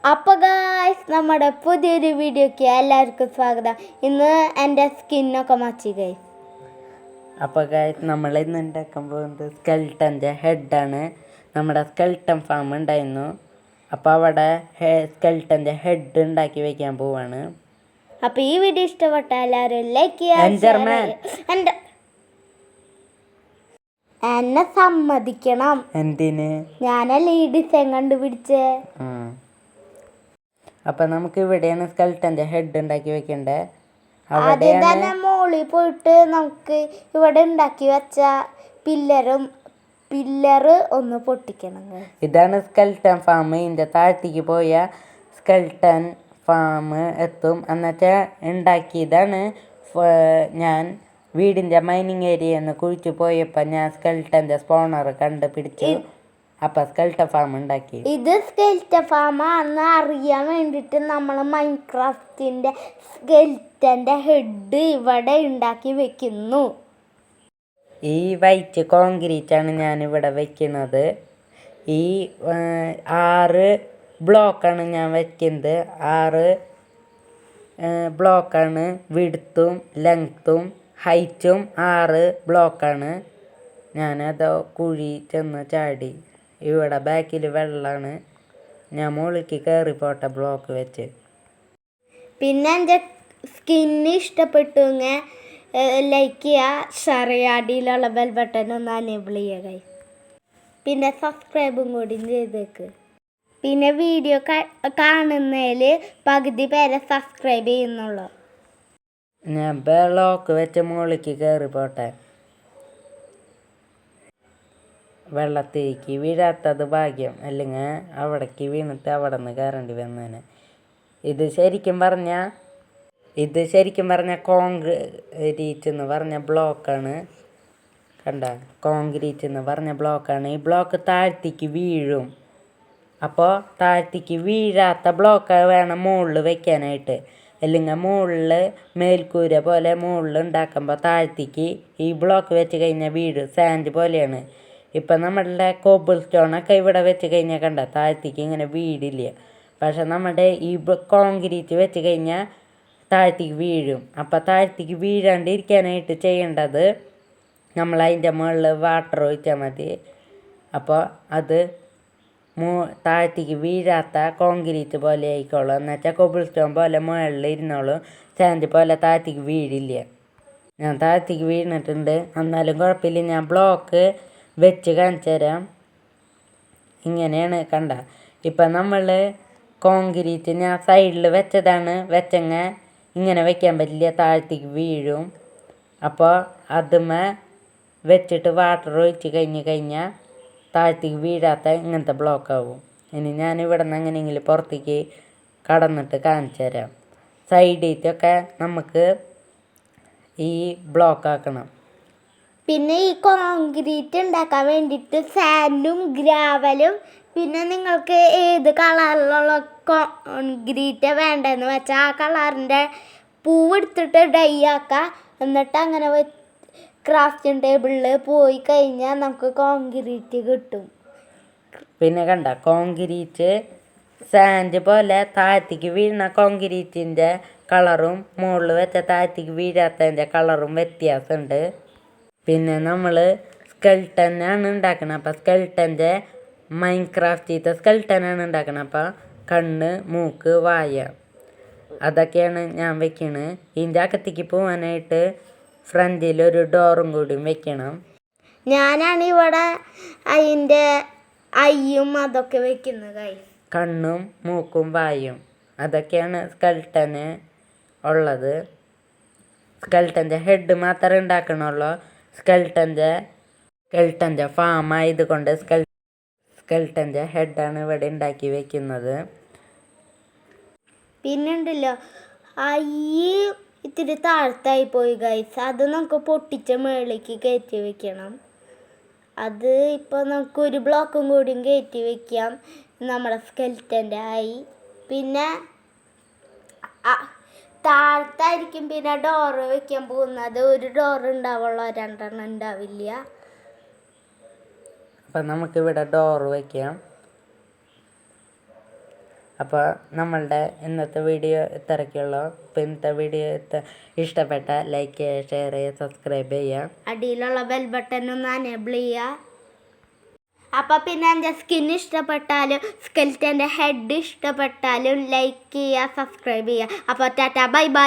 അപ്പോൾ ഗായ്സ്, നമ്മുടെ പുതിയൊരു വീഡിയോക്ക് എല്ലാവർക്കും സ്വാഗതം. ഇന്ന് എൻ്റെ സ്കിന്നൊക്കെ മച്ചി ഗൈസ്. അപ്പോൾ ഗായ്സ്, നമ്മൾ ഇന്ന് ഉണ്ടാക്കാൻ പോകുന്നത് സ്കെൽട്ടൻ്റെ ഹെഡാണ്. നമ്മുടെ സ്കെൽട്ടൻ ഫാം ഉണ്ടായിരുന്നു. അപ്പോൾ അവിടെ സ്കെൽട്ടൻ്റെ ഹെഡ് ഉണ്ടാക്കി വയ്ക്കാൻ പോവാണ്. അപ്പോൾ ഈ വീഡിയോ ഇഷ്ടപ്പെട്ട എല്ലാവരും ലൈക്ക് ചെയ്യുക. എന്നെ സമ്മതിക്കണം. എന്തിന്? ഞാനല്ലേ ഈ ഡിസൈൻ കണ്ടുപിടിച്ചേ. അപ്പൊ നമുക്ക് ഇവിടെയാണ് സ്കെൽട്ടന്റെ ഹെഡ് ഉണ്ടാക്കി വെക്കണ്ടേ. ആദ്യം തന്നെ മോളിൽ പോയിട്ട് നമുക്ക് ഇവിടെ ഉണ്ടാക്കി വെച്ച പില്ലറ് ഒന്ന് പൊട്ടിക്കണം. ഇതാണ് സ്കെൽട്ടൻ ഫാം. ഇതിന്റെ താഴത്തേക്ക് പോയ സ്കെൽട്ടൻ ഫാം എത്തും. എന്നുവെച്ചാൽ ഉണ്ടാക്കിയതാണ്. ഞാൻ വീടിന്റെ മൈനിങ് ഏരിയന്ന് കുഴിച്ചു പോയപ്പോൾ ഞാൻ സ്കെൽട്ടന്റെ സ്പോണർ കണ്ടുപിടിച്ചു. അപ്പൊ സ്കെൽട്ടൻ ഫാം ഉണ്ടാക്കി. ഇത് സ്കെൽട്ടൻ ഫാം ആണെന്ന് അറിയാൻ വേണ്ടിയിട്ട് നമ്മൾ മൈൻക്രാഫ്റ്റിന്റെ സ്കെൽട്ടന്റെ ഹെഡ് ഇവിടെ ഉണ്ടാക്കി വെക്കുന്നു. ഈ വൈറ്റ് കോൺക്രീറ്റ് ആണ് ഞാൻ ഇവിടെ വെക്കുന്നത്. ഈ 6 ബ്ലോക്കാണ് ഞാൻ വെക്കുന്നത്. 6 ബ്ലോക്കാണ്. വിഡ്ത്തും ലെങ്ത്തും ഹൈറ്റും 6 ബ്ലോക്കാണ്. ഞാനത് കുഴി ചെന്ന് ചാടി. ഇവിടെ ബാക്കിൽ വെള്ളമാണ്. ഞാൻ മുകളിലേക്ക് കയറിപ്പോട്ടെ ബ്ലോക്ക് വെച്ച്. പിന്നെ എൻ്റെ സ്കിന്ന് ഇഷ്ടപ്പെട്ടുവെങ്കിൽ ലൈക്ക് ചെയ്യുക, ഷെയർ ചെയ്യുക, അടിയിലുള്ള ബെൽ ബട്ടൺ ഒന്ന് അനേബിൾ ചെയ്യുക. പിന്നെ സബ്സ്ക്രൈബും കൂടി ചെയ്തേക്ക്. പിന്നെ വീഡിയോ കാണുന്നതിൽ പകുതി പേരെ സബ്സ്ക്രൈബ് ചെയ്യുന്നുള്ളൂ. ഞാൻ ബ്ലോക്ക് വെച്ച് മുകളിലേക്ക് കയറിപ്പോട്ടെ. വെള്ളത്തേക്ക് വീഴാത്തത് ഭാഗ്യം, അല്ലെങ്കിൽ അവിടേക്ക് വീണിട്ട് അവിടെ നിന്ന് കയറേണ്ടി വന്നേനെ. ഇത് ശരിക്കും പറഞ്ഞാൽ കോൺക്രീറ്റ് എന്ന് പറഞ്ഞ ബ്ലോക്കാണ്. കണ്ട, കോൺക്രീറ്റ് എന്ന് പറഞ്ഞ ബ്ലോക്കാണ്. ഈ ബ്ലോക്ക് താഴ്ത്തേക്ക് വീഴും. അപ്പോൾ താഴ്ത്തേക്ക് വീഴാത്ത ബ്ലോക്ക് വേണം മുകളിൽ വെക്കാനായിട്ട്. അല്ലെങ്കിൽ മുകളിൽ മേൽക്കൂര പോലെ മുകളിൽ ഉണ്ടാക്കുമ്പോൾ താഴ്ത്തേക്ക് ഈ ബ്ലോക്ക് വെച്ച് കഴിഞ്ഞാൽ വീഴും. സാൻഡ് പോലെയാണ്. ഇപ്പം നമ്മളുടെ കോബിൾ സ്റ്റോണൊക്കെ ഇവിടെ വെച്ച് കഴിഞ്ഞാൽ കണ്ട താഴ്ത്തേക്ക് ഇങ്ങനെ വീടില്ല. പക്ഷെ നമ്മുടെ ഈ കോൺക്രീറ്റ് വെച്ച് കഴിഞ്ഞാൽ താഴ്ത്തേക്ക് വീഴും. അപ്പം താഴ്ത്തേക്ക് വീഴാണ്ടിരിക്കാനായിട്ട് ചെയ്യേണ്ടത് നമ്മൾ അതിൻ്റെ മുകളിൽ വാട്ടർ ഒഴിച്ചാൽ മതി. അപ്പോൾ അത് താഴ്ത്തേക്ക് വീഴാത്ത കോൺക്രീറ്റ് പോലെ ആയിക്കോളും. എന്നുവെച്ചാൽ കോബിൾ സ്റ്റോൺ പോലെ മുകളിൽ ഇരുന്നോളും. സാൻഡ് പോലെ താഴ്ത്തേക്ക് വീഴില്ല. ഞാൻ താഴ്ത്തേക്ക് വീണിട്ടുണ്ട്, എന്നാലും കുഴപ്പമില്ല. ഞാൻ ബ്ലോക്ക് വെച്ച് കാണിച്ചു തരാം. ഇങ്ങനെയാണ് കണ്ട. ഇപ്പം നമ്മൾ കോൺക്രീറ്റ് ഞാൻ സൈഡിൽ വെച്ചെങ്കിൽ ഇങ്ങനെ വെക്കാൻ പറ്റില്ല, താഴത്തേക്ക് വീഴും. അപ്പോൾ അതുമേ വെച്ചിട്ട് വാട്ടർ ഒഴിച്ച് കഴിഞ്ഞാൽ താഴത്തേക്ക് വീഴാത്ത ഇങ്ങനത്തെ ബ്ലോക്കാവും. ഇനി ഞാൻ ഇവിടെ നിന്ന് എങ്ങനെയെങ്കിലും പുറത്തേക്ക് കടന്നിട്ട് കാണിച്ചു തരാം. സൈഡിലൊക്കെ നമുക്ക് ഈ ബ്ലോക്കാക്കണം. പിന്നെ ഈ കോൺക്രീറ്റ് ഉണ്ടാക്കാൻ വേണ്ടിയിട്ട് സാൻഡും ഗ്രാവലും, പിന്നെ നിങ്ങൾക്ക് ഏത് കളറിലുള്ള കോൺക്രീറ്റ് വേണ്ടതെന്ന് വെച്ചാൽ ആ കളറിൻ്റെ പൂവെടുത്തിട്ട് ഡൈ ആക്കുക. എന്നിട്ട് അങ്ങനെ ക്രാഫ്റ്റിംഗ് ടേബിളിൽ പോയി കഴിഞ്ഞാൽ നമുക്ക് കോൺക്രീറ്റ് കിട്ടും. പിന്നെ കണ്ട, കോൺക്രീറ്റ് സാൻഡ് പോലെ താഴത്തേക്ക് വീഴുന്ന കോൺക്രീറ്റിൻ്റെ കളറും മുകളിൽ വെച്ച താഴത്തേക്ക് വീഴാത്തതിൻ്റെ കളറും വ്യത്യാസമുണ്ട്. പിന്നെ നമ്മൾ സ്കെൽട്ടനാണ് ഉണ്ടാക്കണം. അപ്പം സ്കെൽട്ടൻ്റെ മൈൻക്രാഫ്റ്റിത്തെ സ്കെൽട്ടനാണ് ഉണ്ടാക്കണം. അപ്പം കണ്ണ്, മൂക്ക്, വായ അതൊക്കെയാണ് ഞാൻ വെക്കണത്. ഇതിൻ്റെ അകത്തേക്ക് പോകാനായിട്ട് ഫ്രണ്ടിൽ ഒരു ഡോറും കൂടി വെക്കണം. ഞാനാണ് ഇവിടെ അതിൻ്റെ അയ്യും അതൊക്കെ വെക്കുന്നത്. കണ്ണും മൂക്കും വായും അതൊക്കെയാണ് സ്കെൽട്ടന് ഉള്ളത്. സ്കെൽട്ടൻ്റെ ഹെഡ് മാത്രമേ ഉണ്ടാക്കണുള്ളൂ. സ്കെൽട്ടൻ്റെ ഫാം ആയതുകൊണ്ട് സ്കെൽട്ടൻ്റെ ഹെഡാണ് ഇവിടെ ഉണ്ടാക്കി വെക്കുന്നത്. പിന്നെ ഉണ്ടല്ലോ, അയ്യ് ഇത്തിരി താഴ്ത്തായി പോയി ഗൈസ്. അത് നമുക്ക് പൊട്ടിച്ച മുകളിലേക്ക് കയറ്റി വെക്കണം. അത് ഇപ്പോൾ നമുക്ക് ഒരു ബ്ലോക്കും കൂടിയും കയറ്റി വെക്കാം നമ്മുടെ സ്കെൽട്ടൻ്റെ ആയി. പിന്നെ താഴത്തായിരിക്കും പിന്നെ ഡോറ് വെക്കാൻ പോകുന്നത്. ഒരു ഡോറ് ഉണ്ടാവുള്ളൂ, 2 എണ്ണം ഉണ്ടാവില്ല. അപ്പം നമുക്കിവിടെ ഡോറ് വയ്ക്കാം. അപ്പോൾ നമ്മളുടെ ഇന്നത്തെ വീഡിയോ ഇത്രയൊക്കെയുള്ളൂ. അപ്പോൾ ഇന്നത്തെ വീഡിയോ ഇഷ്ടപ്പെട്ട ലൈക്ക് ചെയ്യുക, ഷെയർ ചെയ്യുക, സബ്സ്ക്രൈബ് ചെയ്യുക. അടിയിലുള്ള ബെൽ ബട്ടൺ ഒന്ന് എനേബിൾ ചെയ്യുക. അപ്പോൾ പിന്നെ എൻ്റെ സ്കിൻ ഇഷ്ടപ്പെട്ടാലും സ്കെൽറ്റൻ്റെ ഹെഡ് ഇഷ്ടപ്പെട്ടാലും ലൈക്ക് ചെയ്യുക, സബ്സ്ക്രൈബ് ചെയ്യുക. അപ്പോൾ ടാറ്റ ബൈ ബൈ.